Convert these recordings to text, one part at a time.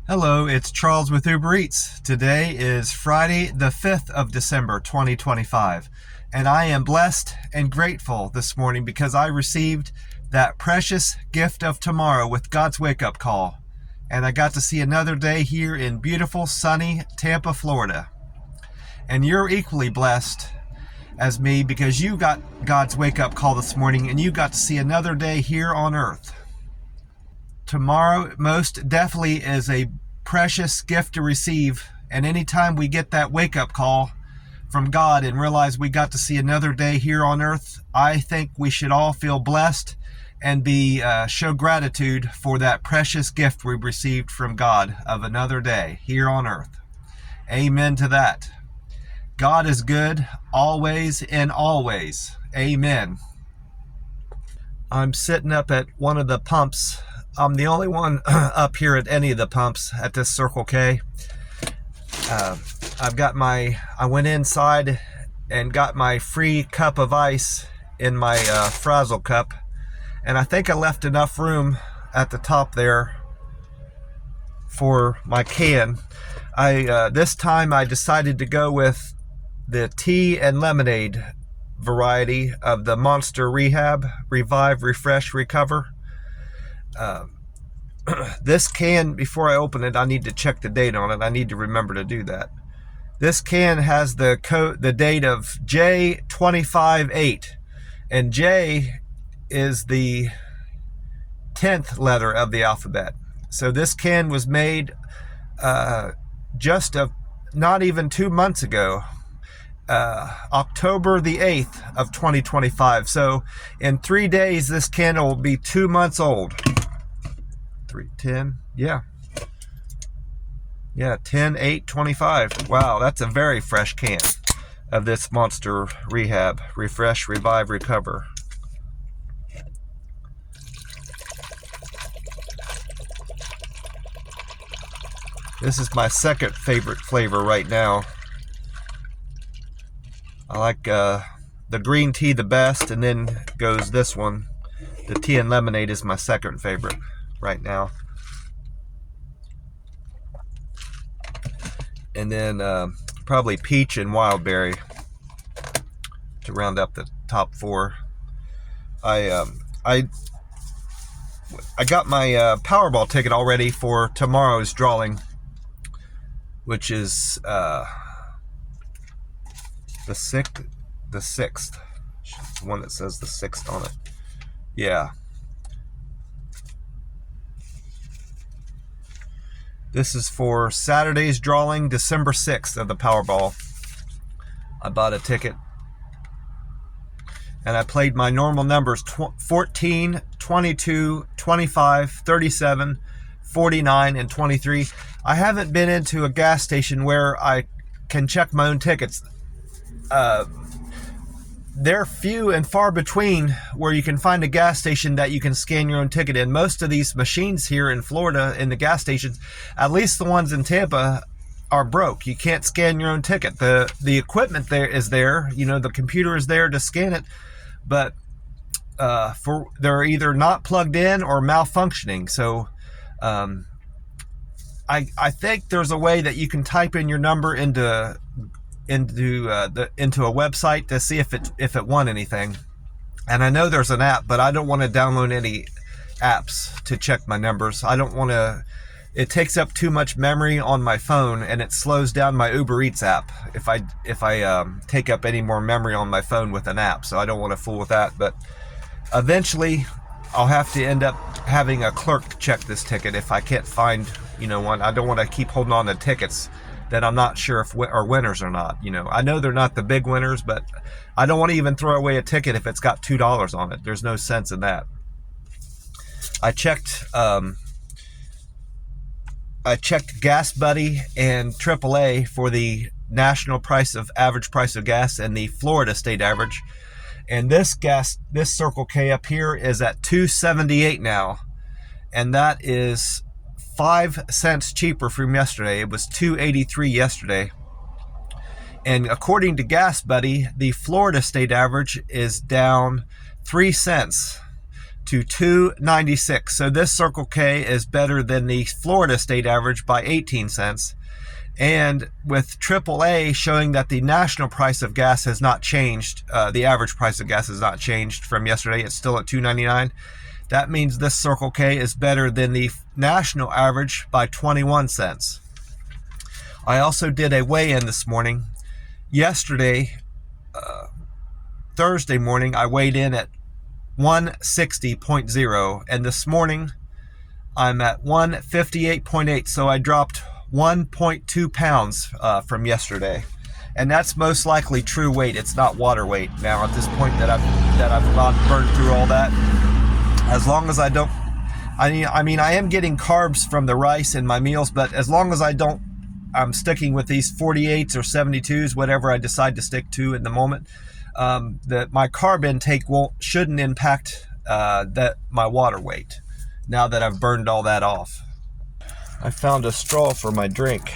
Hello, it's Charles with Uber Eats. Today is Friday, the 5th of December, 2025. And I am blessed and grateful this morning because I received that precious gift of tomorrow with God's wake-up call. And I got to see another day here in beautiful, sunny Tampa, Florida. And you're equally blessed as me because you got God's wake-up call this morning and you got to see another day here on earth. Tomorrow most definitely is a precious gift to receive, and anytime we get that wake-up call from God and realize we got to see another day here on earth, I think we should all feel blessed and show gratitude for that precious gift we received from God of another day here on earth. Amen to that. God is good always and always. Amen. I'm sitting up at one of the pumps. I'm the only one up here at any of the pumps at this Circle K. I went inside and got my free cup of ice in my Frazzle cup, and I think I left enough room at the top there for my can. This time I decided to go with the tea and lemonade variety of the Monster Revive, Refresh, Recover. This can, before I open it, I need to check the date on it. I need to remember to do that. This can has the date of J258, and J is the 10th letter of the alphabet. So this can was made not even 2 months ago, October the 8th of 2025. So in 3 days, this can will be 2 months old. 10, yeah, 10/8/25. Wow, that's a very fresh can of this Monster Refresh, Revive, Recover. This is my second favorite flavor right now. I like the green tea the best, and then goes this one. The tea and lemonade is my second favorite right now. And then probably peach and wild berry to round up the top four. I got my Powerball ticket already for tomorrow's drawing, which is the 6th. The one that says the 6th on it. Yeah. This is for Saturday's drawing, December 6th of the Powerball. I bought a ticket and I played my normal numbers 14, 22, 25, 37, 49, and 23. I haven't been into a gas station where I can check my own tickets. They're few and far between where you can find a gas station that you can scan your own ticket in. Most of these machines here in Florida in the gas stations, at least the ones in Tampa, are broke. You can't scan your own ticket. The equipment is there, the computer is there to scan it, but they're either not plugged in or malfunctioning. So I think there's a way that you can type in your number into a website to see if it won anything. And I know there's an app, but I don't want to download any apps to check my numbers. I don't want to. It takes up too much memory on my phone, and it slows down my Uber Eats app if I take up any more memory on my phone with an app. So I don't want to fool with that. But eventually, I'll have to end up having a clerk check this ticket if I can't find one. I don't want to keep holding on to tickets that I'm not sure if are winners or not. I know they're not the big winners, but I don't want to even throw away a ticket if it's got $2 on it. There's no sense in that. I checked Gas Buddy and AAA for the national average price of gas and the Florida state average. And this Circle K up here is at $2.78 now, and that is 5 cents cheaper from yesterday. It was $2.83 yesterday. And according to Gas Buddy, the Florida state average is down 3 cents. to 296. So this Circle K is better than the Florida state average by 18 cents. And with AAA showing that the national price of gas has not changed, the average price of gas has not changed from yesterday, it's still at $2.99. That means this Circle K is better than the national average by 21 cents. I also did a weigh-in this morning. Yesterday, Thursday morning, I weighed in at 160.0, and this morning I'm at 158.8, so I dropped 1.2 pounds from yesterday, and that's most likely true weight. It's not water weight now at this point that I've about burned through all that. As long as I don't, I mean I am getting carbs from the rice in my meals, but as long as I'm sticking with these 48s or 72s, whatever I decide to stick to in the moment. That my carb intake shouldn't impact my water weight now that I've burned all that off. I found a straw for my drink.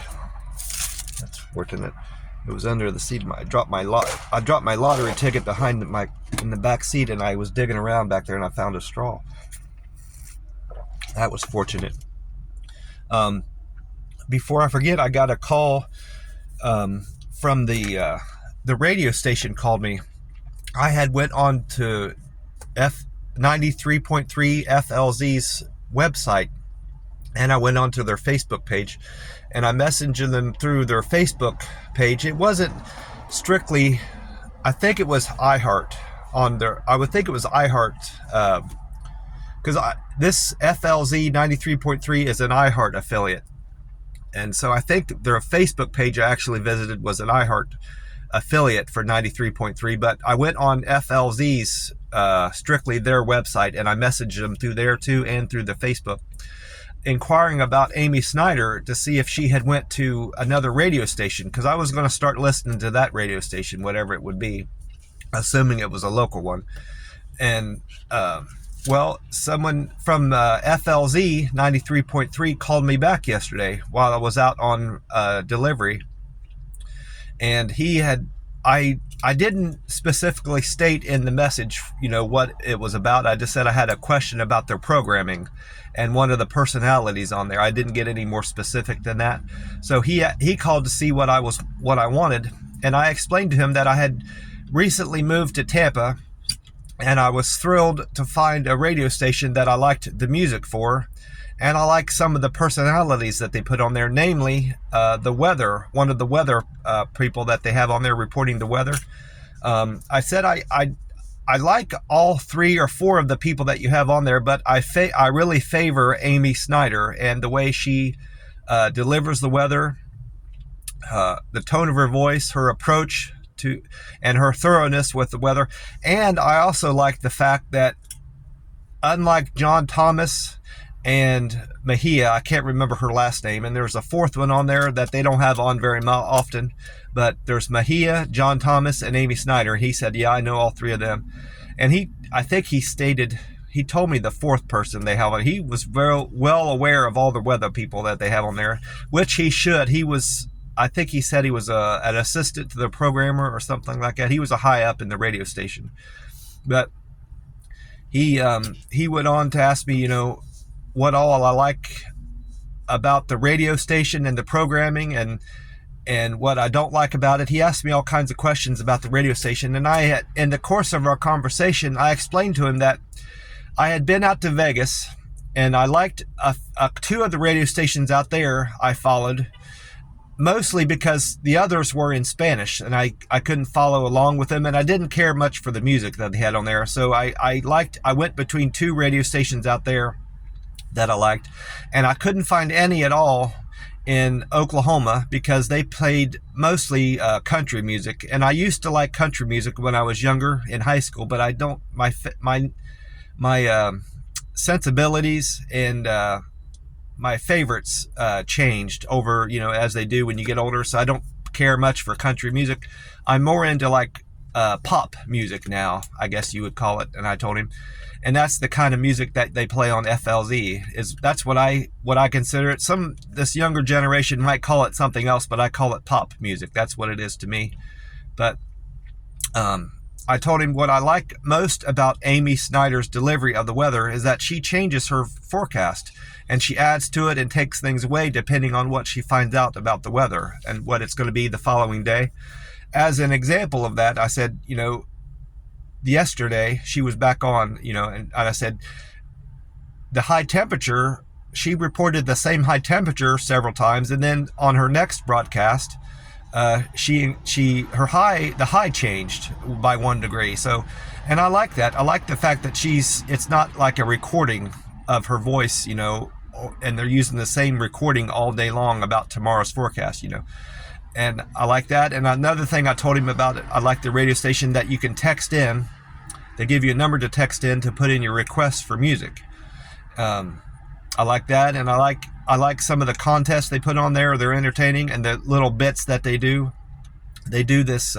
That's fortunate. It was under the seat. I dropped my lottery ticket in the back seat, and I was digging around back there, and I found a straw. That was fortunate. Before I forget, I got a call from the radio station called me. I had went on to 93.3 FLZ's website, and I went onto their Facebook page, and I messaged them through their Facebook page. It wasn't strictly, I think it was iHeart on their, I would think it was iHeart, because this FLZ 93.3 is an iHeart affiliate. And so I think their Facebook page I actually visited was an iHeart affiliate for 93.3, but I went on FLZ's, strictly their website, and I messaged them through there too and through the Facebook, inquiring about Amy Snider to see if she had went to another radio station, because I was going to start listening to that radio station, whatever it would be, assuming it was a local one. And well, someone from FLZ 93.3 called me back yesterday while I was out on delivery, and I didn't specifically state in the message, what it was about. I just said I had a question about their programming and one of the personalities on there. I didn't get any more specific than that. So he called to see what I wanted, and I explained to him that I had recently moved to Tampa, and I was thrilled to find a radio station that I liked the music for, and I like some of the personalities that they put on there, namely the weather, one of the weather people that they have on there reporting the weather. I said I like all 3 or 4 of the people that you have on there, but I really favor Amy Snider and the way she delivers the weather, the tone of her voice, her approach to, and her thoroughness with the weather. And I also like the fact that, unlike John Thomas and Mejia, I can't remember her last name, and there's a 4th one on there that they don't have on very often, but there's Mejia, John Thomas, and Amy Snider. He said, yeah, I know all 3 of them. And I think he told me the 4th person they have on. He was very well aware of all the weather people that they have on there, which he should. I think he said he was an assistant to the programmer or something like that. He was a high up in the radio station. But he went on to ask me, what all I like about the radio station and the programming, and what I don't like about it. He asked me all kinds of questions about the radio station, and in the course of our conversation, I explained to him that I had been out to Vegas, and I liked 2 of the radio stations out there I followed, mostly because the others were in Spanish, and I couldn't follow along with them, and I didn't care much for the music that they had on there. So I went between 2 radio stations out there that I liked, and I couldn't find any at all in Oklahoma because they played mostly country music, and I used to like country music when I was younger in high school, but I don't, my sensibilities and my favorites changed over, as they do when you get older. So I don't care much for country music. I'm more into like pop music now, I guess you would call it. And I told him, and that's the kind of music that they play on FLZ. That's what I consider it. This younger generation might call it something else, but I call it pop music. That's what it is to me. But I told him what I like most about Amy Snider's delivery of the weather is that she changes her forecast and she adds to it and takes things away depending on what she finds out about the weather and what it's going to be the following day. As an example of that, I said, yesterday she was back on, and I said, the high temperature, she reported the same high temperature several times, and then on her next broadcast, the high changed by 1 degree. So, and I like that. I like the fact that it's not like a recording of her voice, and they're using the same recording all day long about tomorrow's forecast, and I like that. And another thing I told him about it, I like the radio station that you can text in. They give you a number to text in to put in your requests for music. I like that, and I like some of the contests they put on there. They're entertaining, and the little bits that they do. They do this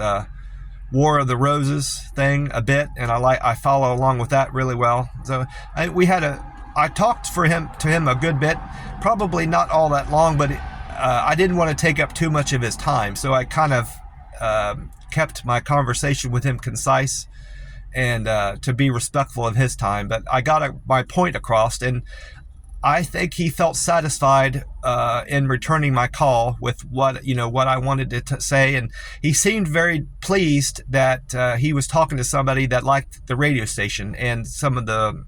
War of the Roses thing a bit, and I follow along with that really well. So I talked to him a good bit, probably not all that long, but I didn't want to take up too much of his time, so I kind of kept my conversation with him concise and to be respectful of his time. But I got my point across, and I think he felt satisfied in returning my call with what I wanted to say, and he seemed very pleased that he was talking to somebody that liked the radio station and some of the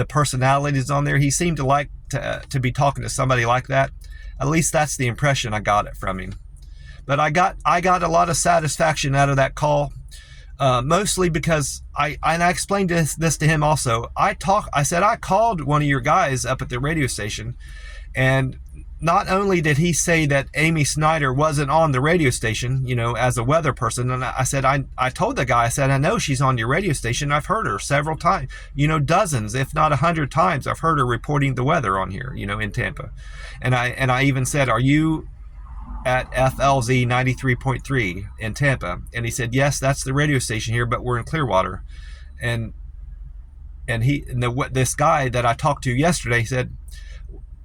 personalities on there. He seemed to like to be talking to somebody like that. At least that's the impression I got from him. But I got a lot of satisfaction out of that call. Mostly because I explained this to him also. I said I called one of your guys up at the radio station, and not only did he say that Amy Snider wasn't on the radio station, as a weather person, and I said I told the guy, I said, I know she's on your radio station. I've heard her several times, dozens, if not 100 times. I've heard her reporting the weather on here, in Tampa, and I even said, are you at FLZ 93.3 in Tampa? And he said, yes, that's the radio station here, but we're in Clearwater. And this guy that I talked to yesterday said,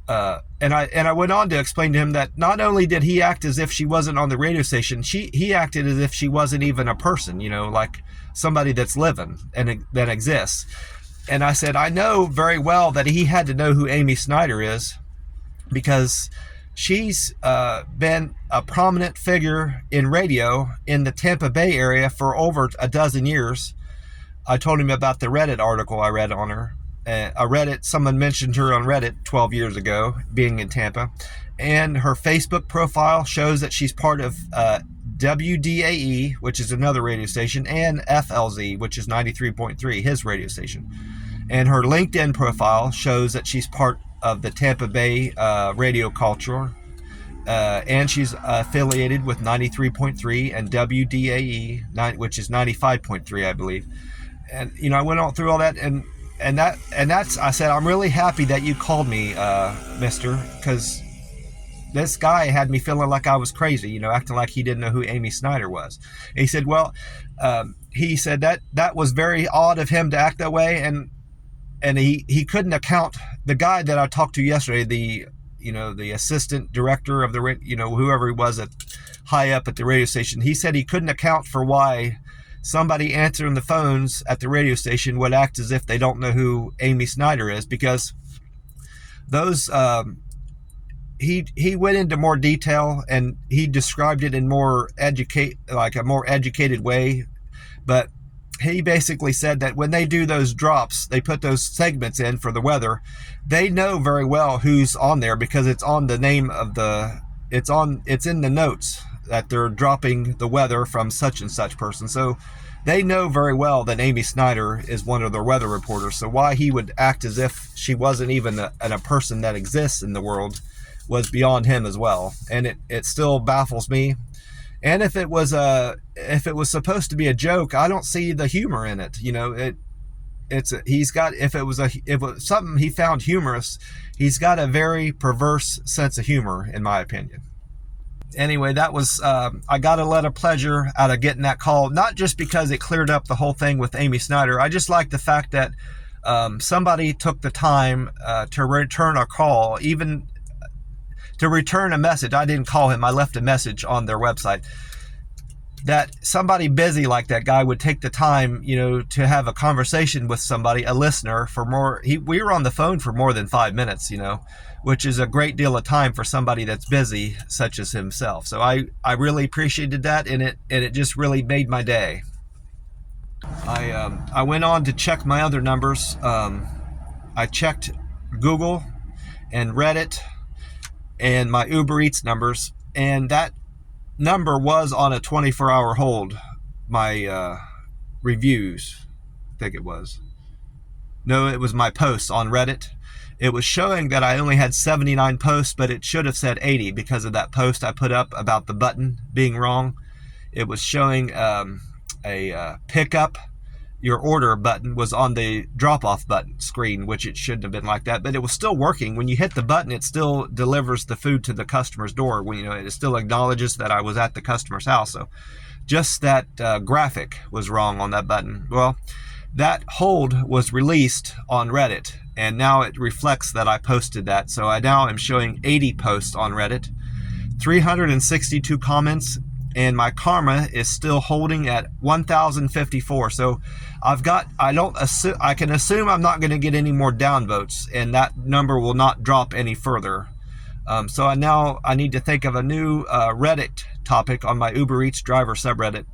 and I went on to explain to him that not only did he act as if she wasn't on the radio station, he acted as if she wasn't even a person, like somebody that's living and that exists. And I said, I know very well that he had to know who Amy Snider is, because she's been a prominent figure in radio in the Tampa Bay area for over a dozen years. I told him about the Reddit article I read on her. Someone mentioned her on Reddit 12 years ago, being in Tampa. And her Facebook profile shows that she's part of WDAE, which is another radio station, and FLZ, which is 93.3, his radio station. And her LinkedIn profile shows that she's part of the Tampa Bay radio culture, and she's affiliated with 93.3 and WDAE, which is 95.3, I believe. And I went on through all that, and that's, I said, I'm really happy that you called me, mister, because this guy had me feeling like I was crazy, acting like he didn't know who Amy Snider was. And he said, well, he said that was very odd of him to act that way, and he couldn't account. The guy that I talked to yesterday, the assistant director of the, whoever he was high up at the radio station, he said he couldn't account for why somebody answering the phones at the radio station would act as if they don't know who Amy Snider is, because those, he went into more detail and he described it in a more educated way. But he basically said that when they do those drops, they put those segments in for the weather, they know very well who's on there, because it's on the name of it's in the notes that they're dropping the weather from such and such person. So they know very well that Amy Snider is one of their weather reporters. So why he would act as if she wasn't even a person that exists in the world was beyond him as well. And it still baffles me. And if it was supposed to be a joke, I don't see the humor in it. If it was something he found humorous, he's got a very perverse sense of humor, in my opinion. Anyway, that was, I got a lot of pleasure out of getting that call, not just because it cleared up the whole thing with Amy Snider. I just like the fact that somebody took the time to return a call, even to return a message. I didn't call him. I left a message on their website. that somebody busy like that guy would take the time, you know, to have a conversation with somebody, a listener, for more. We were on the phone for more than 5 minutes, you know, which is a great deal of time for somebody that's busy, such as himself. So I really appreciated that, and it just really made my day. I went on to check my other numbers. I checked Google and Reddit and my Uber Eats numbers, and that number was on a 24-hour hold. My reviews, I think it was. No, it was my posts on Reddit. It was showing that I only had 79 posts, but it should have said 80 because of that post I put up about the button being wrong. It was showing a pick up your order button was on the drop-off button screen, which it shouldn't have been like that, but it was still working. When you hit the button, it still delivers the food to the customer's door. When, you know, it still acknowledges that I was at the customer's house. So just that graphic was wrong on that button. Well, that hold was released on Reddit, and now it reflects that I posted that. So I now am showing 80 posts on Reddit, 362 comments, and my karma is still holding at 1,054. So I can assume I'm not going to get any more downvotes, and that number will not drop any further. So I need to think of a new Reddit topic on my Uber Eats driver subreddit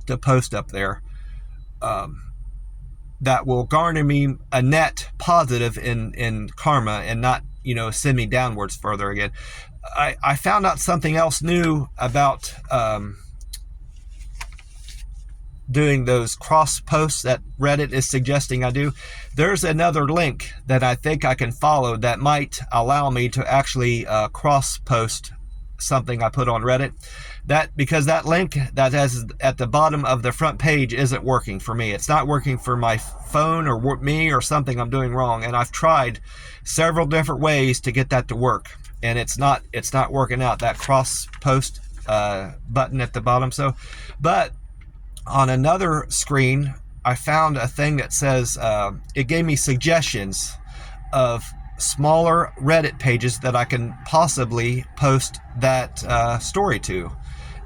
to post up there. That will garner me a net positive in karma and not, you know, send me downwards further again. I found out something else new about doing those cross posts that Reddit is suggesting I do. There's another link that I think I can follow that might allow me to actually cross post something I put on Reddit. Because that link that has at the bottom of the front page isn't working for me. It's not working for my phone or me, or something I'm doing wrong. And I've tried several different ways to get that to work, and it's not working out, that cross post button at the bottom. So, but on another screen, I found a thing that says it gave me suggestions of smaller Reddit pages that I can possibly post that story to.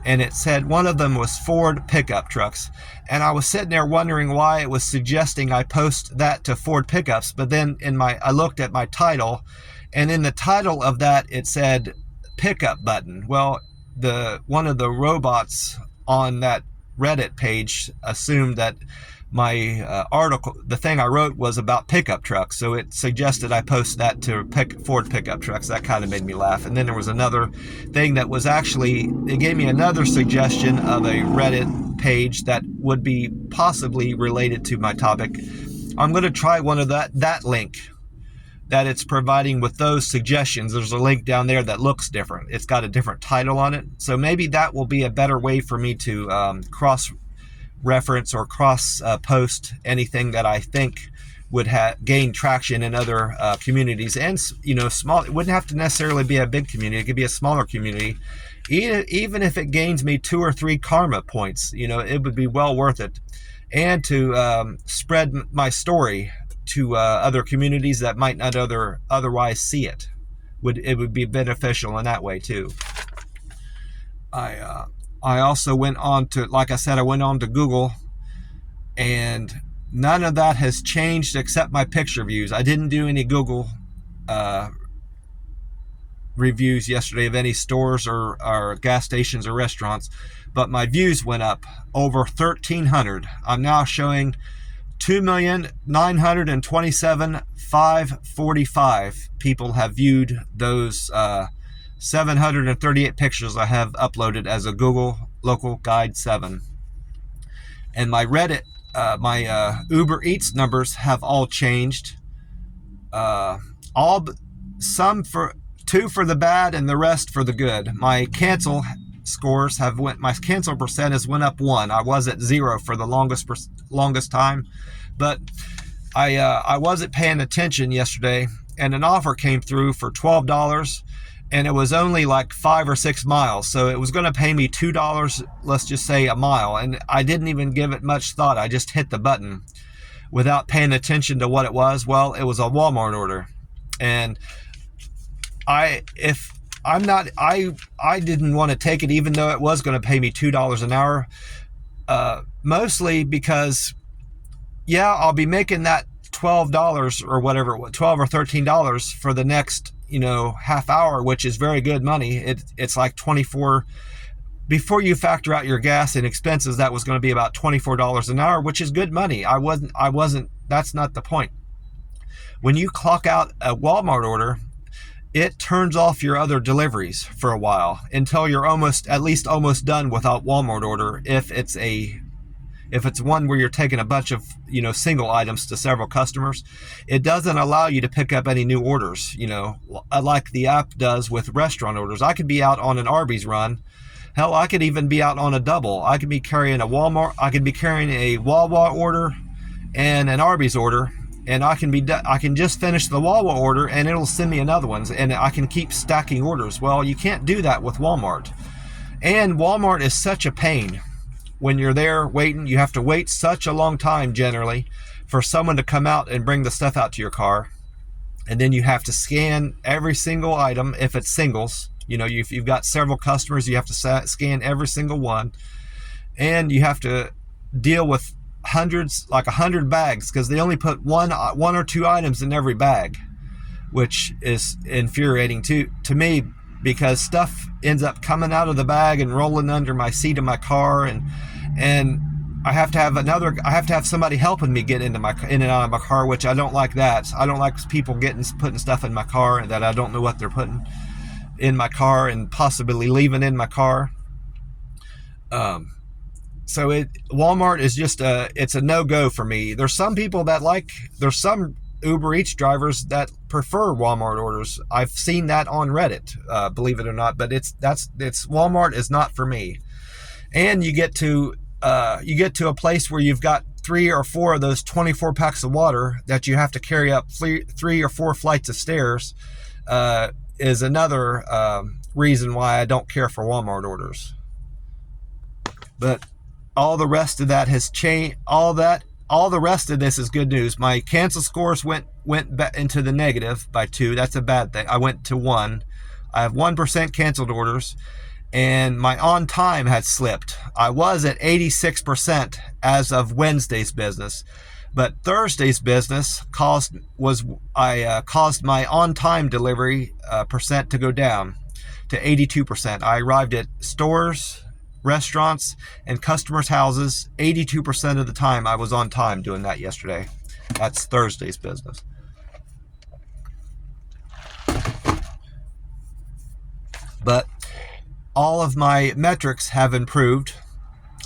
And it said one of them was Ford pickup trucks. And I was sitting there wondering why it was suggesting I post that to Ford pickups. But then I looked at my title, and in the title of that, it said pickup button. Well, one of the robots on that Reddit page assumed that my article, the thing I wrote, was about pickup trucks, so it suggested I post that to Ford pickup trucks. That kind of made me laugh. And then there was another thing that was actually, it gave me another suggestion of a Reddit page that would be possibly related to my topic. I'm going to try one of that link that it's providing with those suggestions. There's a link down there that looks different. It's got a different title on it, so maybe that will be a better way for me to cross reference or cross post anything that I think would gain traction in other communities. And, you know, small, it wouldn't have to necessarily be a big community. It could be a smaller community. Even if it gains me 2 or 3 karma points, you know, it would be well worth it. And to spread my story to other communities that might not otherwise see it. It would be beneficial in that way too. I also went on to, like I said, I went on to Google, and none of that has changed except my picture views. I didn't do any Google reviews yesterday of any stores or gas stations or restaurants, but my views went up over 1,300. I'm now showing 2,927,545 people have viewed those 738 pictures I have uploaded as a Google Local Guide 7. And my Reddit, my Uber Eats numbers have all changed. Some for 2 for the bad and the rest for the good. My cancel scores my cancel percent has went up 1. I was at 0 for the longest time, but I wasn't paying attention yesterday, and an offer came through for $12. And it was only like 5 or 6 miles. So it was going to pay me $2, let's just say, a mile. And I didn't even give it much thought. I just hit the button without paying attention to what it was. Well, it was a Walmart order. And if I didn't want to take it, even though it was going to pay me $2 an hour, mostly because, yeah, I'll be making that $12 or whatever, $12 or $13 for the next, half hour, which is very good money. It's like 24, before you factor out your gas and expenses, that was going to be about $24 an hour, which is good money. That's not the point. When you clock out a Walmart order, it turns off your other deliveries for a while until you're at least almost done without Walmart order. If it's one where you're taking a bunch of, single items to several customers, it doesn't allow you to pick up any new orders, like the app does with restaurant orders. I could be out on an Arby's run. Hell, I could even be out on a double. I could be carrying a Wawa order and an Arby's order, and I can just finish the Wawa order and it'll send me another one, and I can keep stacking orders. Well, you can't do that with Walmart. And Walmart is such a pain. When you're there waiting, you have to wait such a long time generally for someone to come out and bring the stuff out to your car. And then you have to scan every single item if it's singles. If you've got several customers, you have to scan every single one. And you have to deal with hundreds, like 100 bags, because they only put one or two items in every bag, which is infuriating to me, because stuff ends up coming out of the bag and rolling under my seat of my car, and I have to have somebody helping me get in and out of my car, which I don't like that. I don't like people putting stuff in my car that I don't know what they're putting in my car and possibly leaving in my car. So Walmart is just it's a no-go for me. There's some Uber Eats drivers that prefer Walmart orders. I've seen that on Reddit, believe it or not, but Walmart is not for me. And you get to a place where you've got 3 or 4 of those 24 packs of water that you have to carry up 3 or 4 flights of stairs, is another reason why I don't care for Walmart orders. But all the rest of that has changed. All the rest of this is good news. My cancel scores went back into the negative by 2. That's a bad thing. I went to 1. I have 1% canceled orders, and my on time had slipped. I was at 86% as of Wednesday's business, but Thursday's business caused my on time delivery percent to go down to 82%. I arrived at stores, restaurants, and customers' houses 82% of the time. I was on time doing that yesterday. That's Thursday's business. But all of my metrics have improved.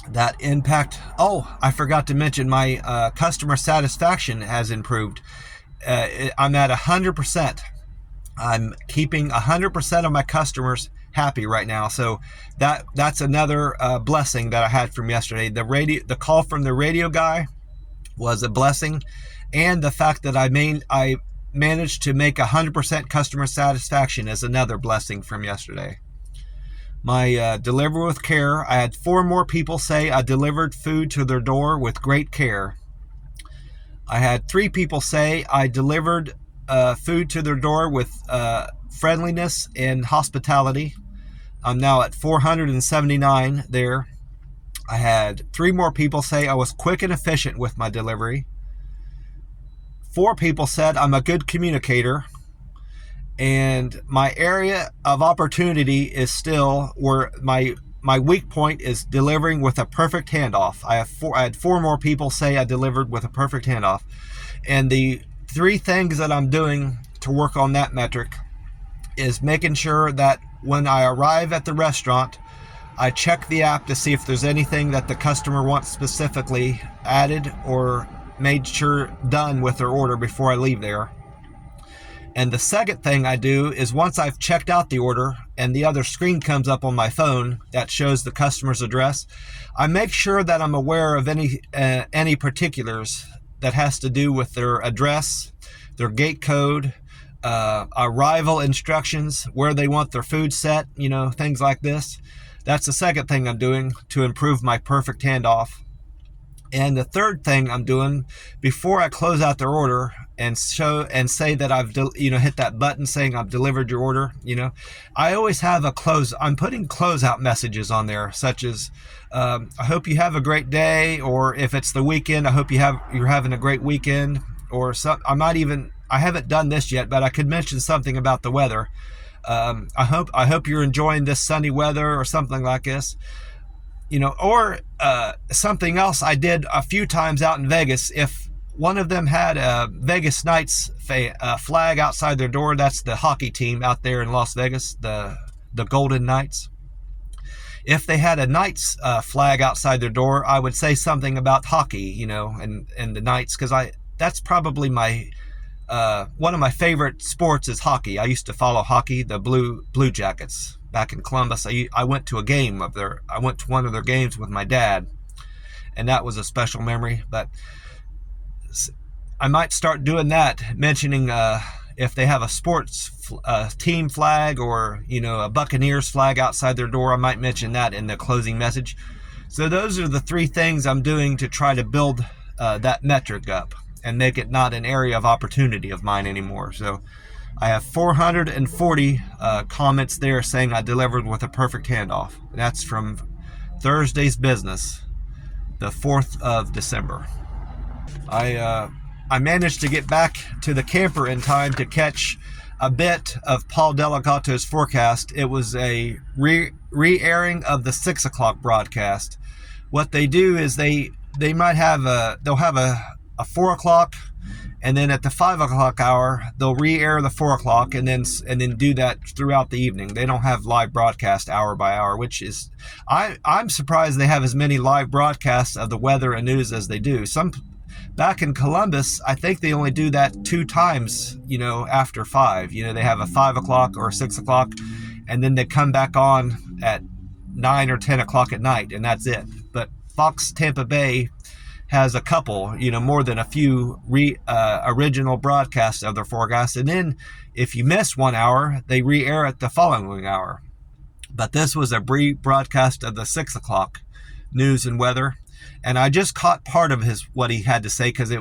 That impact. Oh, I forgot to mention my customer satisfaction has improved. I'm at 100%. I'm keeping 100% of my customers happy right now. So that's another blessing that I had from yesterday. The call from the radio guy was a blessing, and the fact that I managed to make 100% customer satisfaction is another blessing from yesterday. My deliver with care, I had 4 more people say I delivered food to their door with great care. I had 3 people say I delivered food to their door with friendliness and hospitality. I'm now at 479 there. I had 3 more people say I was quick and efficient with my delivery. 4 people said I'm a good communicator. And my area of opportunity is still where my weak point is delivering with a perfect handoff. I had 4 more people say I delivered with a perfect handoff. And the 3 things that I'm doing to work on that metric is making sure that when I arrive at the restaurant, I check the app to see if there's anything that the customer wants specifically added or made sure done with their order before I leave there. And the second thing I do is, once I've checked out the order and the other screen comes up on my phone that shows the customer's address, I make sure that I'm aware of any particulars that has to do with their address, their gate code, arrival instructions, where they want their food set, things like this. That's the second thing I'm doing to improve my perfect handoff. And the third thing I'm doing before I close out their order and show and say that I've hit that button saying I've delivered your order, I always have I'm putting closeout messages on there, such as I hope you have a great day, or if it's the weekend, I hope you're having a great weekend, or some. I haven't done this yet, but I could mention something about the weather. I hope you're enjoying this sunny weather, or something like this. Or something else I did a few times out in Vegas. If one of them had a Vegas Knights flag outside their door, that's the hockey team out there in Las Vegas, the Golden Knights. If they had a Knights flag outside their door, I would say something about hockey, and the Knights, because that's probably my one of my favorite sports is hockey. I used to follow hockey, the Blue Jackets. Back in Columbus, I went to one of their games with my dad, and that was a special memory. But I might start doing that, mentioning if they have a sports team flag, or a Buccaneers flag outside their door. I might mention that in the closing message. So those are the three things I'm doing to try to build that metric up and make it not an area of opportunity of mine anymore. So I have 440 comments there saying I delivered with a perfect handoff. That's from Thursday's business, the 4th of December. I managed to get back to the camper in time to catch a bit of Paul Delicato's forecast. It was a re-airing of the 6 o'clock broadcast. What they do is they'll have a 4 o'clock, and then at the 5 o'clock hour, they'll re-air the 4 o'clock, and then do that throughout the evening. They don't have live broadcast hour by hour, which is, I'm surprised they have as many live broadcasts of the weather and news as they do. Back in Columbus, I think they only do that 2 times, after 5. They have a 5 o'clock or a 6 o'clock, and then they come back on at 9 or 10 o'clock at night, and that's it. But Fox Tampa Bay has a couple, more than a few original broadcasts of their forecast. And then if you miss 1 hour, they re-air it the following hour. But this was a broadcast of the 6 o'clock news and weather. And I just caught part of what he had to say, because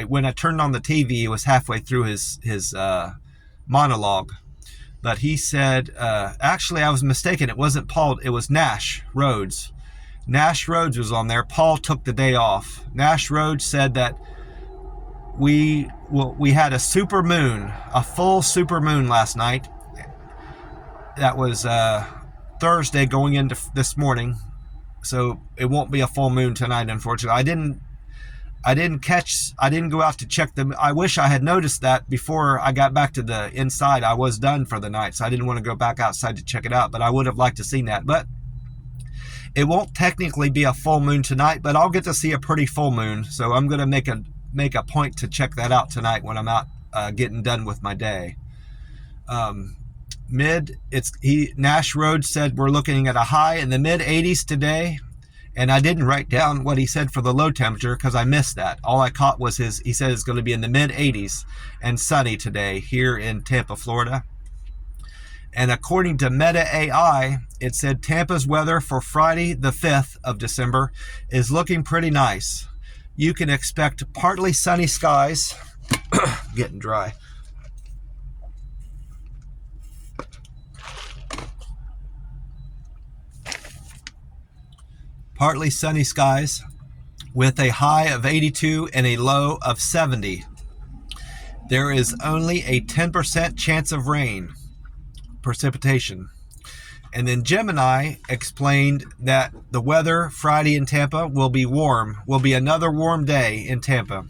when I turned on the TV, it was halfway through his monologue. But he said, actually, I was mistaken. It wasn't Paul. It was Nash Rhodes. Nash Rhodes was on there. Paul took the day off. Nash Rhodes said that we had a super moon, a full super moon last night. That was Thursday going into this morning. So it won't be a full moon tonight, unfortunately. I didn't go out to check them. I wish I had noticed that before I got back to the inside. I was done for the night, so I didn't want to go back outside to check it out, but I would have liked to seen that. But it won't technically be a full moon tonight, but I'll get to see a pretty full moon. So I'm going to make a point to check that out tonight when I'm out getting done with my day. Nash Rhodes said we're looking at a high in the mid 80s today, and I didn't write down what he said for the low temperature because I missed that. All I caught was he said it's going to be in the mid 80s and sunny today here in Tampa, Florida. And according to Meta AI, it said Tampa's weather for Friday, the 5th of December, is looking pretty nice. You can expect partly sunny skies. Getting dry. Partly sunny skies with a high of 82 and a low of 70. There is only a 10% chance of rain. Precipitation. And then Gemini explained that the weather Friday in Tampa will be warm, will be another warm day in Tampa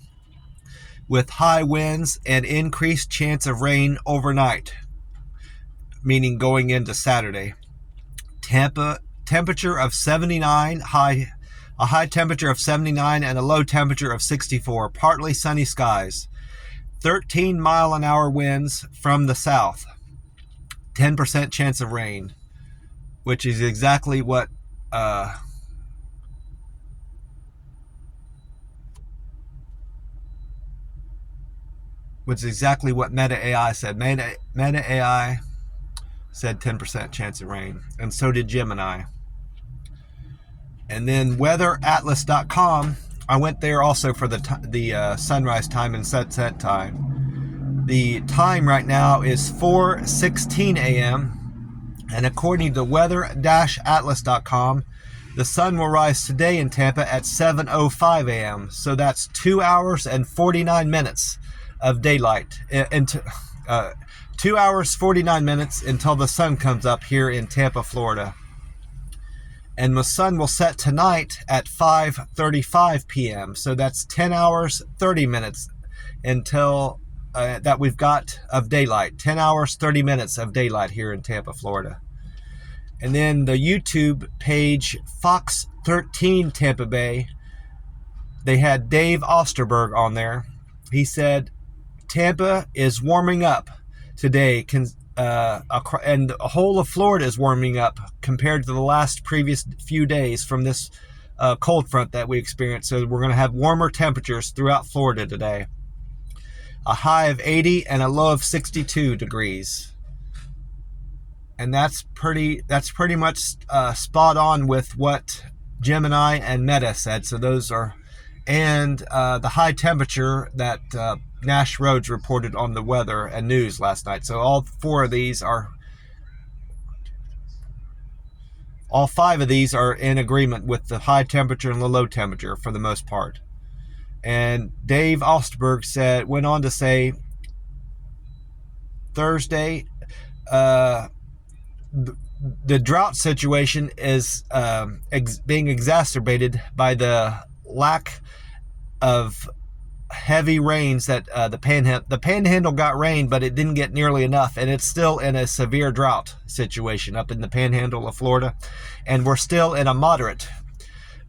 with high winds and increased chance of rain overnight, meaning going into Saturday. Tampa temperature of 79, a high temperature of 79 and a low temperature of 64, partly sunny skies. 13 mile an hour winds from the south. 10% chance of rain, which is exactly what Meta AI said. Meta AI said 10% chance of rain, and so did Gemini. And then weatheratlas.com I went there also for the sunrise time and sunset time. The time right now is 4:16 a.m. and according to weather-atlas.com, the sun will rise today in Tampa at 7:05 a.m. So that's 2 hours and 49 minutes of daylight. 2 hours 49 minutes until the sun comes up here in Tampa, Florida. And the sun will set tonight at 5:35 p.m. So that's 10 hours 30 minutes until that we've got of daylight. 10 hours 30 minutes of daylight here in Tampa, Florida. And then the YouTube page Fox 13 Tampa Bay, they had Dave Osterberg on there. He said Tampa is warming up today, and the whole of Florida is warming up compared to the last previous few days from this cold front that we experienced. So we're going to have warmer temperatures throughout Florida today. A high of 80 and a low of 62 degrees. And that's pretty much spot on with what Gemini and Meta said. So those are, and the high temperature that Nash Rhodes reported on the weather and news last night. So all five of these are in agreement with the high temperature and the low temperature for the most part. And Dave Osterberg went on to say Thursday, the drought situation is being exacerbated by the lack of heavy rains that the panhandle got rain, but it didn't get nearly enough, and it's still in a severe drought situation up in the panhandle of Florida, and we're still in a moderate.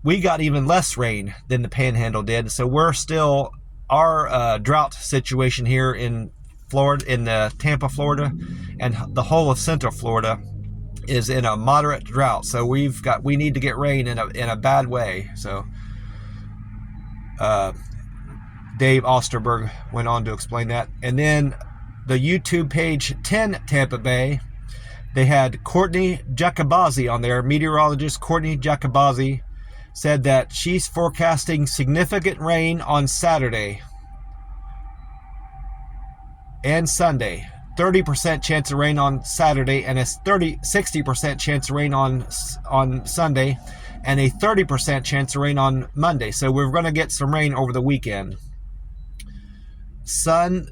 We got even less rain than the panhandle did, so we're still, our drought situation here in Florida, in Tampa, Florida, and the whole of Central Florida is in a moderate drought. So we need to get rain in a bad way. So Dave Osterberg went on to explain that. And then the YouTube page 10 Tampa Bay, they had Courtney Jacobazi on there. Meteorologist Courtney Jacobazi said that she's forecasting significant rain on Saturday and Sunday. 30% chance of rain on Saturday, and a 60% chance of rain on Sunday, and a 30% chance of rain on Monday. So we're going to get some rain over the weekend. Sun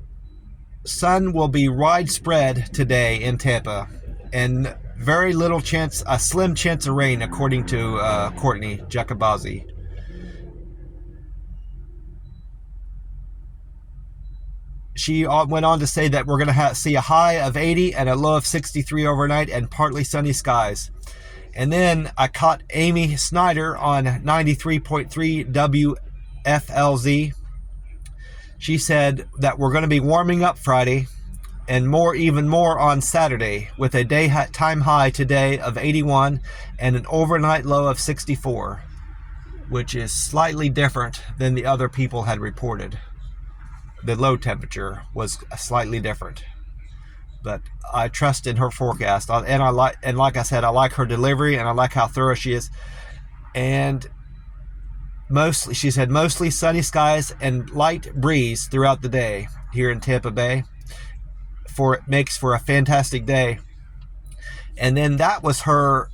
will be widespread today in Tampa, and very little chance, a slim chance of rain, according to Courtney Jacobazi. She went on to say that we're going to see a high of 80 and a low of 63 overnight, and partly sunny skies. And then I caught Amy Snider on 93.3 WFLZ. She said that we're going to be warming up Friday, and even more on Saturday, with a daytime high today of 81 and an overnight low of 64, which is slightly different than the other people had reported. The low temperature was slightly different, but I trust in her forecast, and like I said, I like her delivery, and I like how thorough she is. And she said mostly sunny skies and light breeze throughout the day here in Tampa Bay. It makes for a fantastic day. And then that was her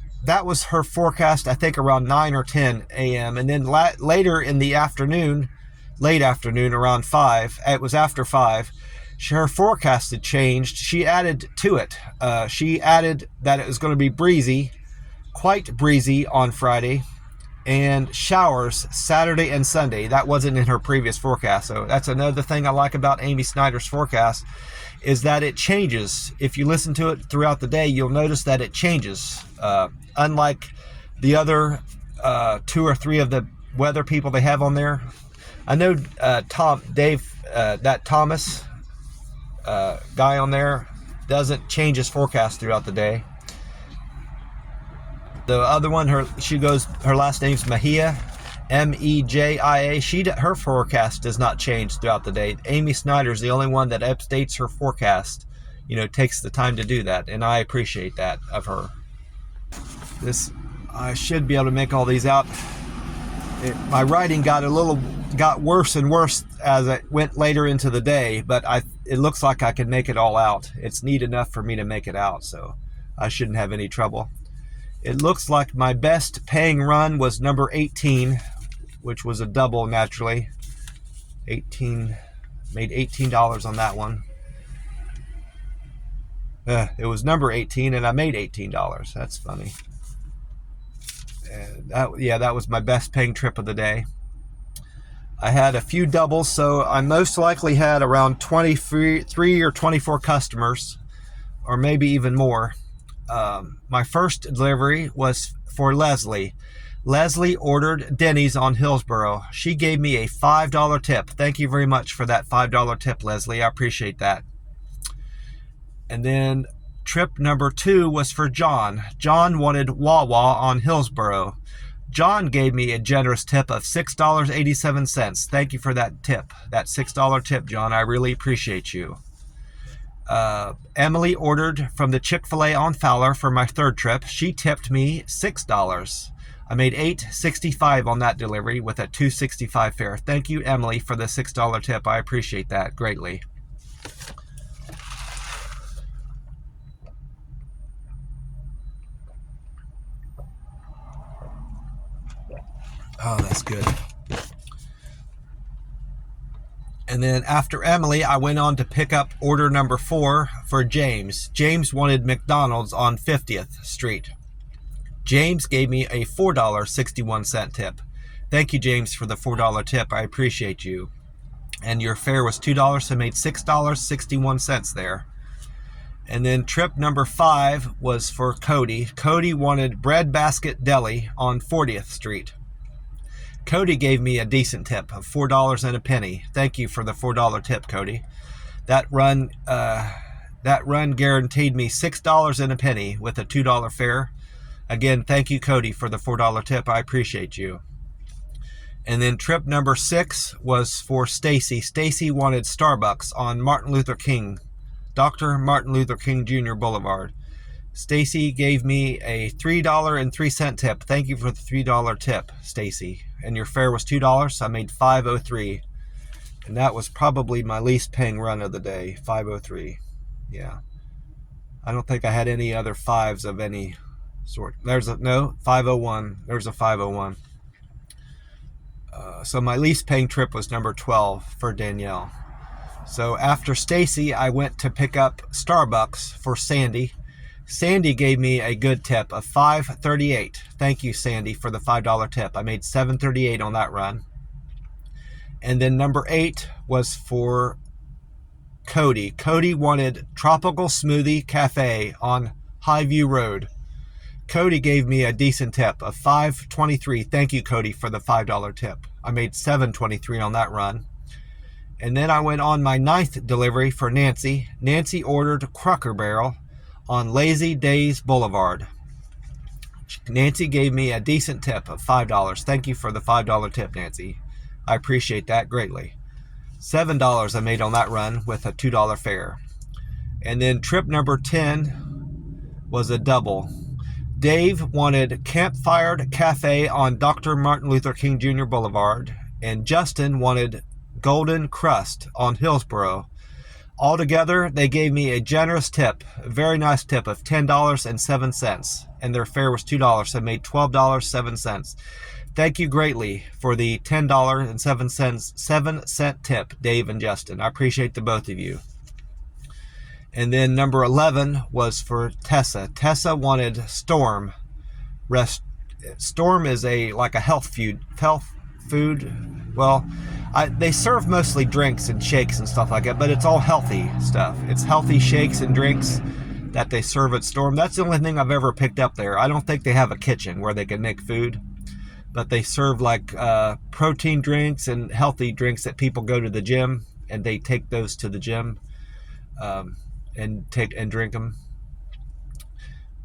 forecast, I think around 9 or 10 a.m. And then later in the afternoon, late afternoon, around 5, it was after 5, her forecast had changed. She added to it. She added that it was going to be breezy, quite breezy on Friday, and showers Saturday and Sunday. That wasn't in her previous forecast. So that's another thing I like about Amy Snider's forecast, is that it changes. If you listen to it throughout the day, you'll notice that it changes. Unlike the other 2 or 3 of the weather people they have on there. I know that Thomas guy on there doesn't change his forecast throughout the day. The other one, her last name's Mejia, Mejia. Her forecast does not change throughout the day. Amy Snider's the only one that updates her forecast. Takes the time to do that, and I appreciate that of her. I should be able to make all these out. My writing got worse and worse as it went later into the day, but it looks like I can make it all out. It's neat enough for me to make it out, so I shouldn't have any trouble. It looks like my best paying run was number 18, which was a double naturally. Made $18 on that one. It was number 18 and I made $18. That's funny. That was my best paying trip of the day. I had a few doubles, so I most likely had around 23 or 24 customers, or maybe even more. My first delivery was for Leslie. Leslie ordered Denny's on Hillsborough. She gave me a $5 tip. Thank you very much for that $5 tip, Leslie. I appreciate that. And then trip number 2 was for John. John wanted Wawa on Hillsborough. John gave me a generous tip of $6.87. Thank you for that tip, that $6 tip, John. I really appreciate you. Emily ordered from the Chick-fil-A on Fowler for my third trip. She tipped me $6. I made $8.65 on that delivery with a $2.65 fare. Thank you, Emily, for the $6 tip. I appreciate that greatly. Oh, that's good. And then after Emily, I went on to pick up order number 4 for James. James wanted McDonald's on 50th Street. James gave me a $4.61 tip. Thank you, James, for the $4 tip. I appreciate you. And your fare was $2, so I made $6.61 there. And then trip number 5 was for Cody. Cody wanted Bread Basket Deli on 40th Street. Cody gave me a decent tip of $4 and a penny. Thank you for the $4 tip, Cody. That run guaranteed me $6 and a penny with a $2 fare. Again, thank you, Cody, for the $4 tip. I appreciate you. And then trip number 6 was for Stacy. Stacy wanted Starbucks on Dr. Martin Luther King Jr. Boulevard. Stacy gave me a $3.03 tip. Thank you for the $3 tip, Stacy. And your fare was $2, so I made $5.03. And that was probably my least paying run of the day, $5.03. Yeah. I don't think I had any other 5s of any sort. $5.01. There's a $5.01. So my least paying trip was number 12 for Danielle. So after Stacy, I went to pick up Starbucks for Sandy. Sandy gave me a good tip of $5.38. Thank you, Sandy, for the $5 tip. I made $7.38 on that run. And then number 8 was for Cody. Cody wanted Tropical Smoothie Cafe on Highview Road. Cody gave me a decent tip of $5.23. Thank you, Cody, for the $5 tip. I made $7.23 on that run. And then I went on my 9th delivery for Nancy. Nancy ordered Cracker Barrel on Lazy Days Boulevard. Nancy gave me a decent tip of $5. Thank you for the $5 tip, Nancy. I appreciate that greatly. $7 I made on that run with a $2 fare. And then trip number 10 was a double. Dave wanted Campfire Cafe on Dr. Martin Luther King Jr. Boulevard, and Justin wanted Golden Crust on Hillsborough. Altogether, they gave me a generous tip, a very nice tip of $10.07, and their fare was $2, so I made $12.07. Thank you greatly for the $10.07 tip, Dave and Justin. I appreciate the both of you. And then number 11 was for Tessa. Tessa wanted Storm. Storm is like a health food. Well, they serve mostly drinks and shakes and stuff like that, but it's all healthy stuff. It's healthy shakes and drinks that they serve at Storm. That's the only thing I've ever picked up there. I don't think they have a kitchen where they can make food, but they serve like protein drinks and healthy drinks that people go to the gym and they take those to the gym and drink them.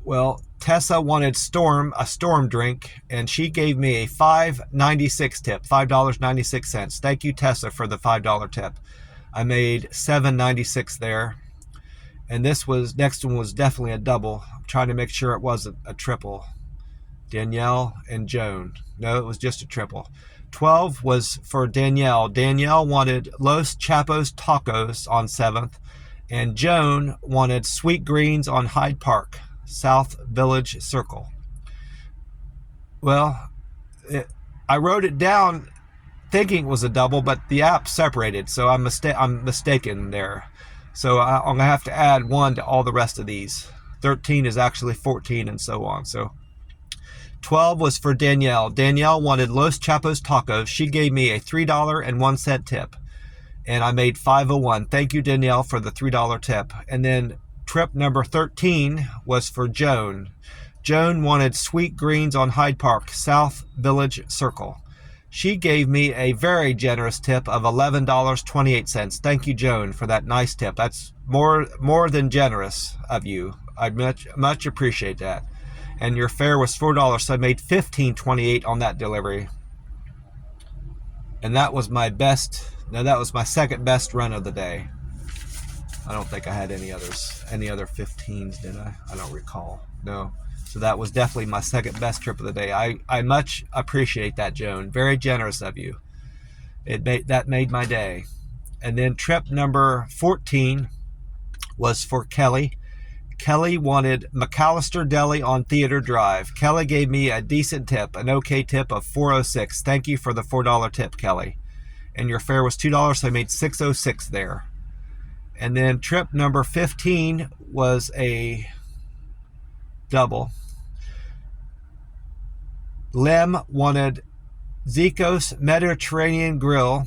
Well, Tessa wanted a Storm drink, and she gave me a $5.96 tip, $5.96. Thank you, Tessa, for the $5 tip. I made $7.96 there. And next one was definitely a double. I'm trying to make sure it wasn't a triple. Danielle and Joan. No, it was just a triple. 12 was for Danielle. Danielle wanted Los Chapos Tacos on 7th, and Joan wanted Sweet Greens on Hyde Park, South Village Circle. Well, I wrote it down thinking it was a double, but the app separated, so I'm mistaken there. So I'm going to have to add 1 to all the rest of these. 13 is actually 14 and so on. So 12 was for Danielle. Danielle wanted Los Chapos Tacos. She gave me a $3.01 tip, and I made 501. Thank you, Danielle, for the $3 tip. And then trip number 13 was for Joan. Joan wanted Sweet Greens on Hyde Park, South Village Circle. She gave me a very generous tip of $11.28. Thank you, Joan, for that nice tip. That's more than generous of you. I much appreciate that. And your fare was $4, so I made $15.28 on that delivery. And that was my best. No, that was my second best run of the day. I don't think I had any other 15s, did I? I don't recall. No. So that was definitely my second best trip of the day. I much appreciate that, Joan. Very generous of you. That made my day. And then trip number 14 was for Kelly. Kelly wanted McAllister Deli on Theater Drive. Kelly gave me a decent tip, an okay tip of $4.06. Thank you for the $4 tip, Kelly. And your fare was $2, so I made $6.06 there. And then trip number 15 was a double. Lem wanted Zico's Mediterranean Grill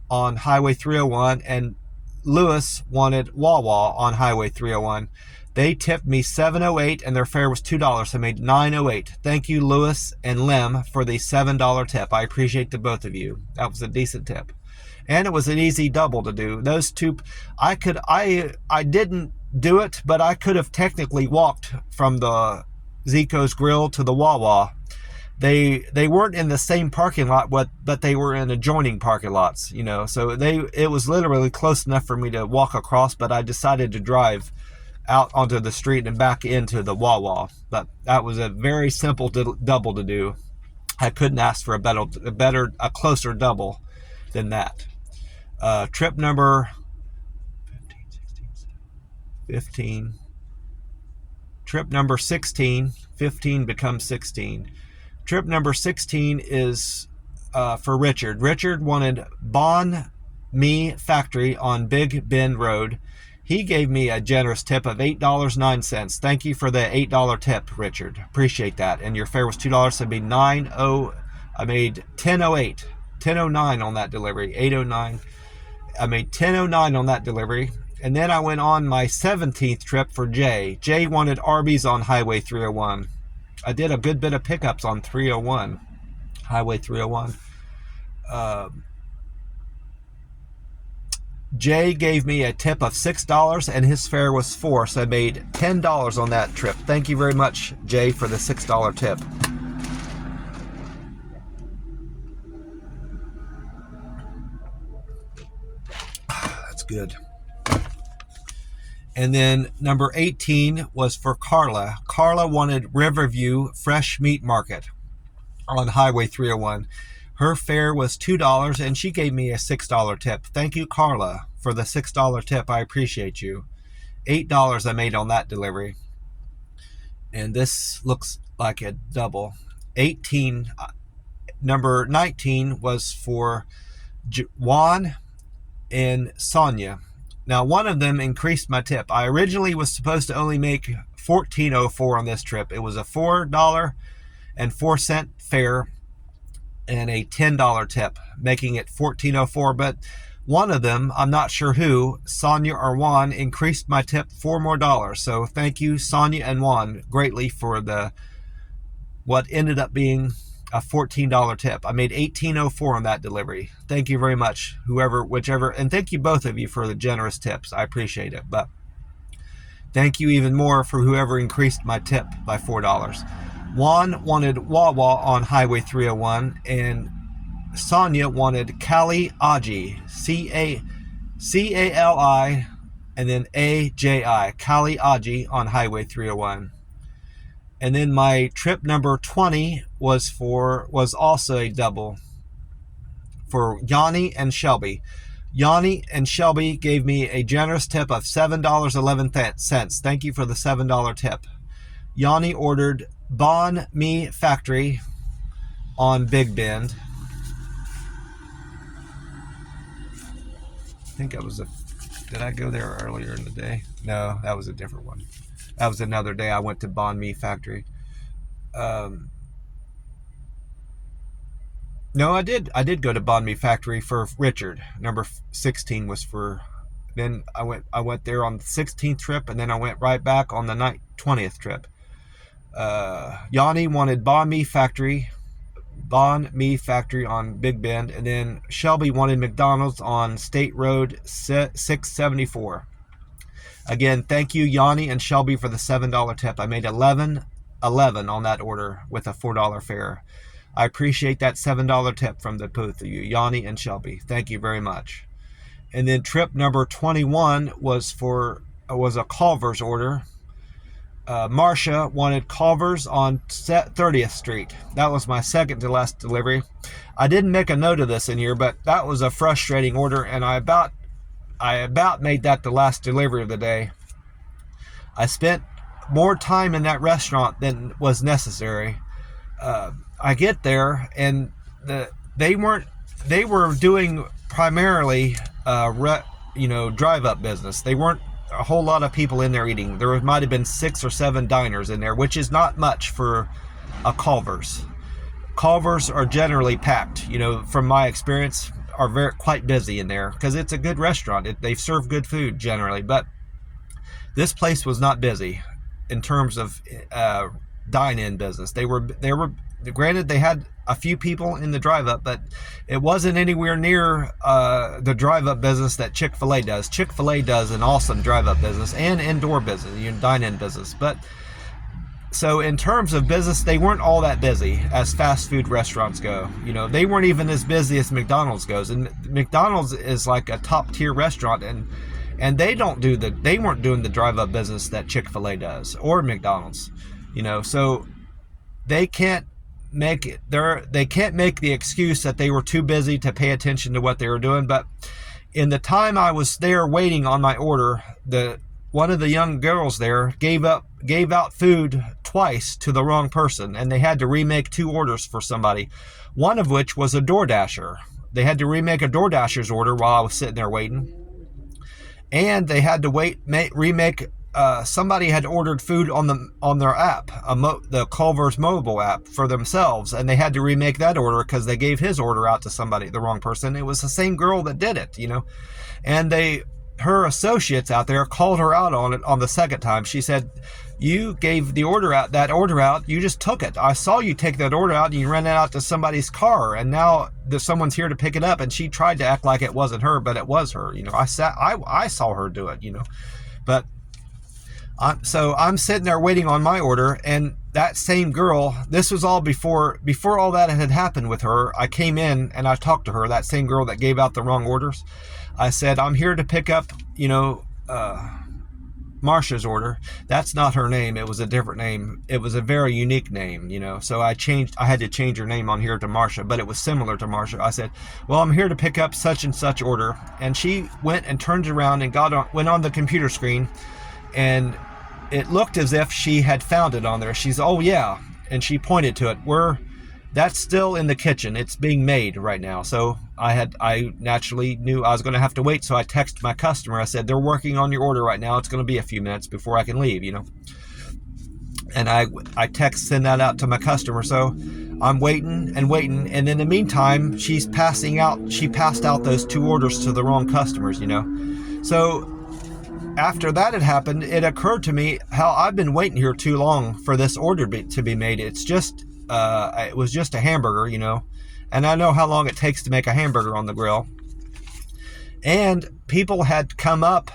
on Highway 301, and Lewis wanted Wawa on Highway 301. They tipped me $7.08, and their fare was $2. So I made $9.08. Thank you, Lewis and Lem, for the $7 tip. I appreciate the both of you. That was a decent tip. And it was an easy double to do. Those two, I didn't do it, but I could have technically walked from the Zico's Grill to the Wawa. They weren't in the same parking lot, but they were in adjoining parking lots, you know. So it was literally close enough for me to walk across, but I decided to drive out onto the street and back into the Wawa. But that was a very simple double to do. I couldn't ask for a closer double than that. Trip number 15. Trip number 16. 15 becomes 16. Trip number 16 is for Richard. Richard wanted Bon Mi Factory on Big Bend Road. He gave me a generous tip of $8.09. Thank you for the $8 tip, Richard. Appreciate that. And your fare was $2, so I made $10.08. $10.09 on that delivery. $8.09. I made $10.09 on that delivery. And then I went on my 17th trip for Jay. Jay wanted Arby's on Highway 301. I did a good bit of pickups on 301, Highway 301. Jay gave me a tip of $6, and his fare was $4, so I made $10 on that trip. Thank you very much, Jay, for the $6 tip. That's good. And then number 18 was for Carla. Carla wanted Riverview Fresh Meat Market on Highway 301. Her fare was $2, and she gave me a $6 tip. Thank you, Carla, for the $6 tip. I appreciate you. $8 I made on that delivery. And this looks like a double. Number 19 was for Juan and Sonia. Now, one of them increased my tip. I originally was supposed to only make $14.04 on this trip. It was a $4.04 fare and a $10 tip, making it $14.04. But one of them, I'm not sure who, Sonia or Juan, increased my tip $4 more. So thank you, Sonia and Juan, greatly for what ended up being a $14 tip. I made $18.04 on that delivery. Thank you very much, whichever, and thank you both of you for the generous tips. I appreciate it. But thank you even more for whoever increased my tip by $4. Juan wanted Wawa on Highway 301, and Sonia wanted Cali Aji, C-A-L-I, and then A-J-I, Cali Aji on Highway 301. And then my trip number 20 was also a double for Yanni and Shelby. Yanni and Shelby gave me a generous tip of $7.11. Thank you for the $7 tip. Yanni ordered Bon Mi Factory on Big Bend. I think did I go there earlier in the day? No, that was a different one. That was another day I went to Bon Mi Factory. No, I did go to Bon Mi Factory for Richard. Number 16 was for. Then I went there on the 16th trip, and then I went right back on the 20th trip. Yanni wanted Bon Mi Factory on Big Bend, and then Shelby wanted McDonald's on State Road 674. Again, thank you, Yanni and Shelby, for the $7 tip. I made $11 on that order with a $4 fare. I appreciate that $7 tip from the both of you, Yanni and Shelby. Thank you very much. And then trip number 21 was a Culver's order. Marcia wanted Culver's on 30th Street. That was my second to last delivery. I didn't make a note of this in here, but that was a frustrating order, and I about made that the last delivery of the day. I spent more time in that restaurant than was necessary. I get there, and they were doing primarily drive-up business. They weren't a whole lot of people in there eating. There might have been 6 or 7 diners in there, which is not much for a Culver's. Culver's are generally packed, from my experience, are quite busy in there because it's a good restaurant. They serve good food generally, but this place was not busy in terms of dine-in business. They were granted, they had a few people in the drive-up, but it wasn't anywhere near the drive-up business that Chick-fil-A does. Chick-fil-A does an awesome drive-up business and indoor business, dine-in business. But so in terms of business, they weren't all that busy as fast food restaurants go. They weren't even as busy as McDonald's goes. And McDonald's is like a top-tier restaurant, and they weren't doing the drive-up business that Chick-fil-A does or McDonald's. So they can't make the excuse that they were too busy to pay attention to what they were doing. But in the time I was there waiting on my order, one of the young girls there gave out food twice to the wrong person, and they had to remake 2 orders for somebody, one of which was a DoorDasher. They had to remake a DoorDasher's order while I was sitting there waiting, and they had to remake. Somebody had ordered food on their app, the Culver's mobile app, for themselves, and they had to remake that order because they gave his order out to the wrong person. It was the same girl that did it, and her associates out there called her out on it on the second time. She said, "You gave that order out. You just took it. I saw you take that order out, and you ran it out to somebody's car, and now someone's here to pick it up." And she tried to act like it wasn't her, but it was her. I saw her do it. But. So I'm sitting there waiting on my order, and that same girl, this was all before all that had happened with her. I came in and I talked to her, that same girl that gave out the wrong orders. I said, "I'm here to pick up, Marcia's order." That's not her name. It was a different name. It was a very unique name, So I had to change her name on here to Marcia, but it was similar to Marcia. I said, "Well, I'm here to pick up such and such order." And she went and turned around and went on the computer screen, and it looked as if she had found it on there. She's, "Oh yeah," and she pointed to it. That's still in the kitchen. It's being made right now. So I naturally knew I was going to have to wait. So I texted my customer. I said, "They're working on your order right now. It's going to be a few minutes before I can leave." And I send that out to my customer. So I'm waiting, and in the meantime, she passed out those 2 orders to the wrong customers. So after that had happened, it occurred to me how I've been waiting here too long for this order to be made. It's just, it was just a hamburger, and I know how long it takes to make a hamburger on the grill. And people had come up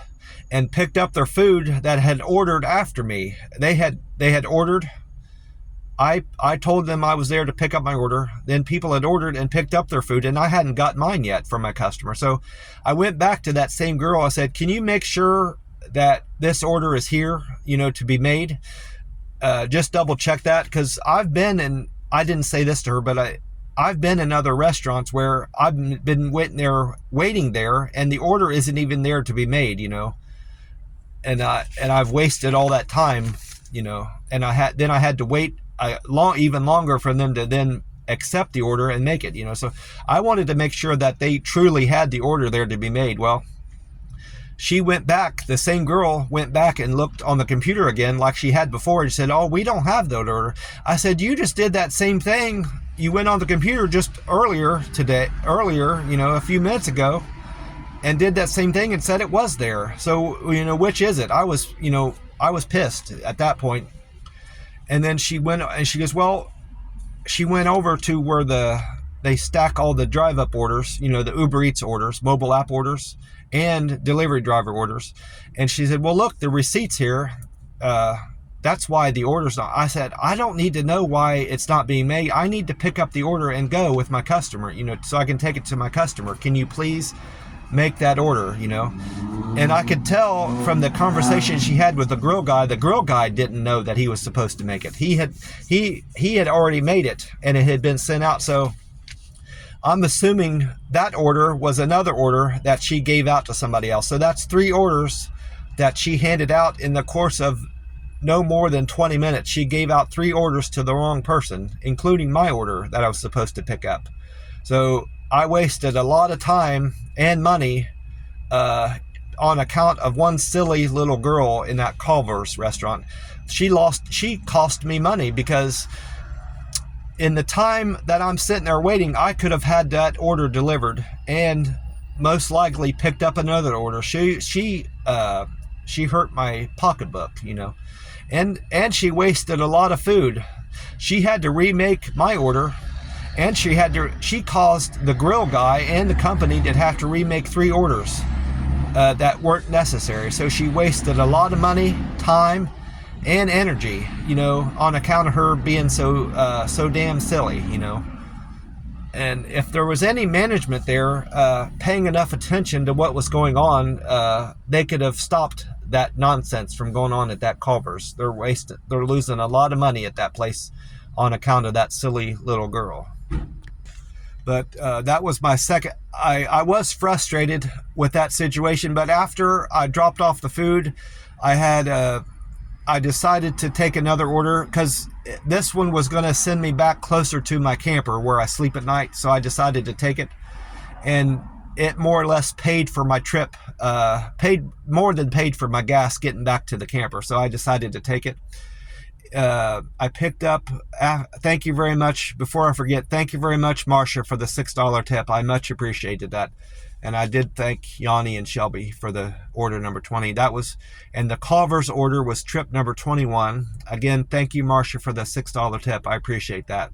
and picked up their food that had ordered after me. They had ordered. I told them I was there to pick up my order. Then people had ordered and picked up their food, and I hadn't got mine yet from my customer. So I went back to that same girl. I said, "Can you make sure that this order is here, to be made?" just double check that, because I've been in, I didn't say this to her, but I've been in other restaurants where I've been waiting there, and the order isn't even there to be made, and I've wasted all that time, and I had to wait even longer for them to then accept the order and make it, So I wanted to make sure that they truly had the order there to be made. Well, she went back, the same girl went back and looked on the computer again like she had before, and said, "Oh, we don't have that order." I said, "You just did that same thing. You went on the computer just earlier, a few minutes ago, and did that same thing and said it was there. So, which is it?" I was pissed at that point. And then she went and she goes, well, she went over to where they stack all the drive-up orders, the Uber Eats orders, mobile app orders, and delivery driver orders. And she said, well, look, the receipt's here. That's why the order's not. I said, I don't need to know why it's not being made. I need to pick up the order and go with my customer, so I can take it to my customer. Can you please make that order, And I could tell from the conversation she had with the grill guy didn't know that he was supposed to make it. He had already made it, and it had been sent out. So I'm assuming that order was another order that she gave out to somebody else. So that's 3 orders that she handed out in the course of no more than 20 minutes. She gave out 3 orders to the wrong person, including my order that I was supposed to pick up. So I wasted a lot of time and money on account of one silly little girl in that Culver's restaurant. She cost me money, because in the time that I'm sitting there waiting, I could have had that order delivered and most likely picked up another order. She hurt my pocketbook, and she wasted a lot of food. She had to remake my order, and she caused the grill guy and the company to have to remake 3 orders that weren't necessary. So she wasted a lot of money, time, and energy, on account of her being so damn silly, And if there was any management there paying enough attention to what was going on, they could have stopped that nonsense from going on at that Culver's. They're losing a lot of money at that place on account of that silly little girl. But that was my second. I was frustrated with that situation, but after I dropped off the food, I decided to take another order, because this one was going to send me back closer to my camper where I sleep at night. So I decided to take it, and it more or less paid for my trip, paid for my gas getting back to the camper. So I decided to take it. I picked up, thank you very much. Before I forget, thank you very much, Marcia, for the $6 tip. I much appreciated that. And I did thank Yanni and Shelby for the order number 20. And the Culver's order was trip number 21. Again, thank you, Marcia, for the $6 tip. I appreciate that.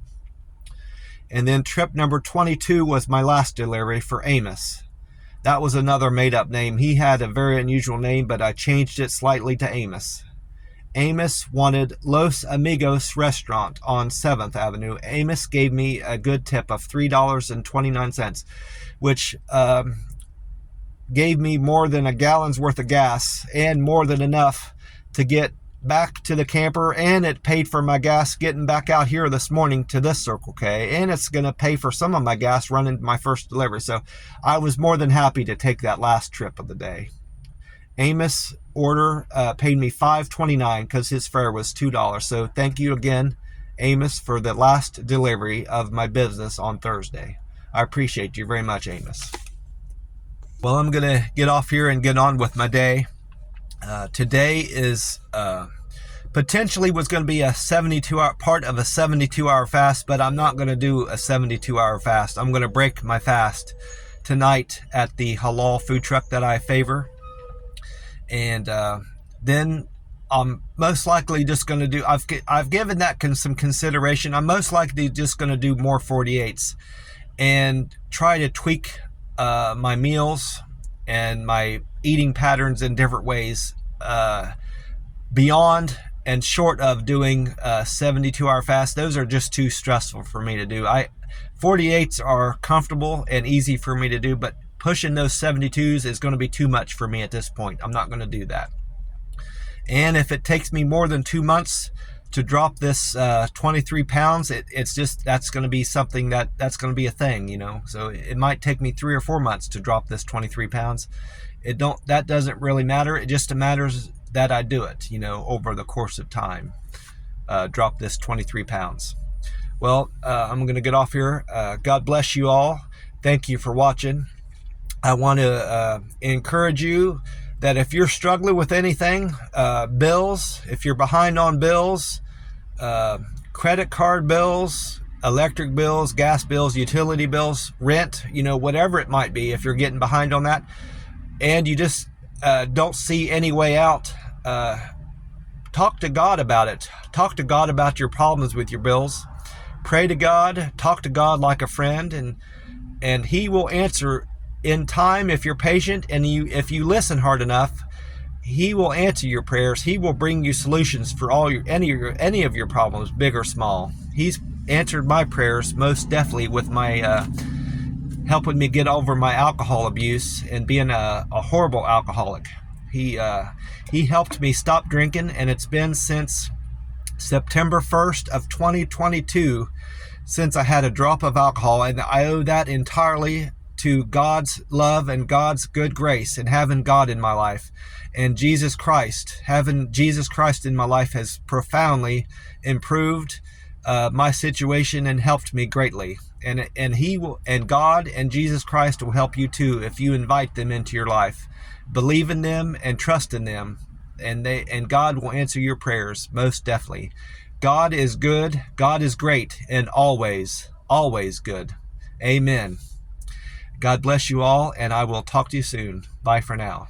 And then trip number 22 was my last delivery for Amos. That was another made-up name. He had a very unusual name, but I changed it slightly to Amos. Amos wanted Los Amigos restaurant on 7th Avenue. Amos gave me a good tip of $3.29, which gave me more than a gallon's worth of gas and more than enough to get back to the camper, and it paid for my gas getting back out here this morning to this Circle K, and it's going to pay for some of my gas running my first delivery. So I was more than happy to take that last trip of the day. Amos order paid me $5.29 because his fare was $2. So thank you again, Amos, for the last delivery of my business on Thursday. I appreciate you very much, Amos. Well, I'm going to get off here and get on with my day. Today is potentially was going to be a 72-hour part of a 72-hour fast, but I'm not going to do a 72-hour fast. I'm going to break my fast tonight at the halal food truck that I favor. And then I'm most likely just going to do, I've given that some consideration. I'm most likely just going to do more 48s and try to tweak my meals and my eating patterns in different ways beyond and short of doing a 72-hour fast. Those are just too stressful for me to do. 48s are comfortable and easy for me to do, but pushing those 72s is going to be too much for me at this point. I'm not going to do that. And if it takes me more than 2 months to drop this 23 pounds. It's just, that's going to be something that's going to be a thing, you know. So it might take me 3 or 4 months to drop this 23 pounds. That doesn't really matter. It just matters that I do it, you know, over the course of time. Drop this 23 pounds. Well, I'm going to get off here. God bless you all. Thank you for watching. I want to encourage you that if you're struggling with anything, bills, if you're behind on bills, credit card bills, electric bills, gas bills, utility bills, rent, you know, whatever it might be, if you're getting behind on that and you just don't see any way out, talk to God about it. Talk to God about your problems with your bills. Pray to God, talk to God like a friend, and He will answer in time if you're patient, and if you listen hard enough. He will answer your prayers. He will bring you solutions for any of your problems, big or small. He's answered my prayers most definitely with my helping me get over my alcohol abuse and being a horrible alcoholic. He helped me stop drinking, and it's been since September 1st of 2022 since I had a drop of alcohol, and I owe that entirely to God's love and God's good grace and having God in my life. And Jesus Christ, having Jesus Christ in my life has profoundly improved my situation and helped me greatly. And He will, and God and Jesus Christ will help you too if you invite them into your life. Believe in them and trust in them, and God will answer your prayers most definitely. God is good, God is great, and always good. Amen. God bless you all, and I will talk to you soon. Bye for now.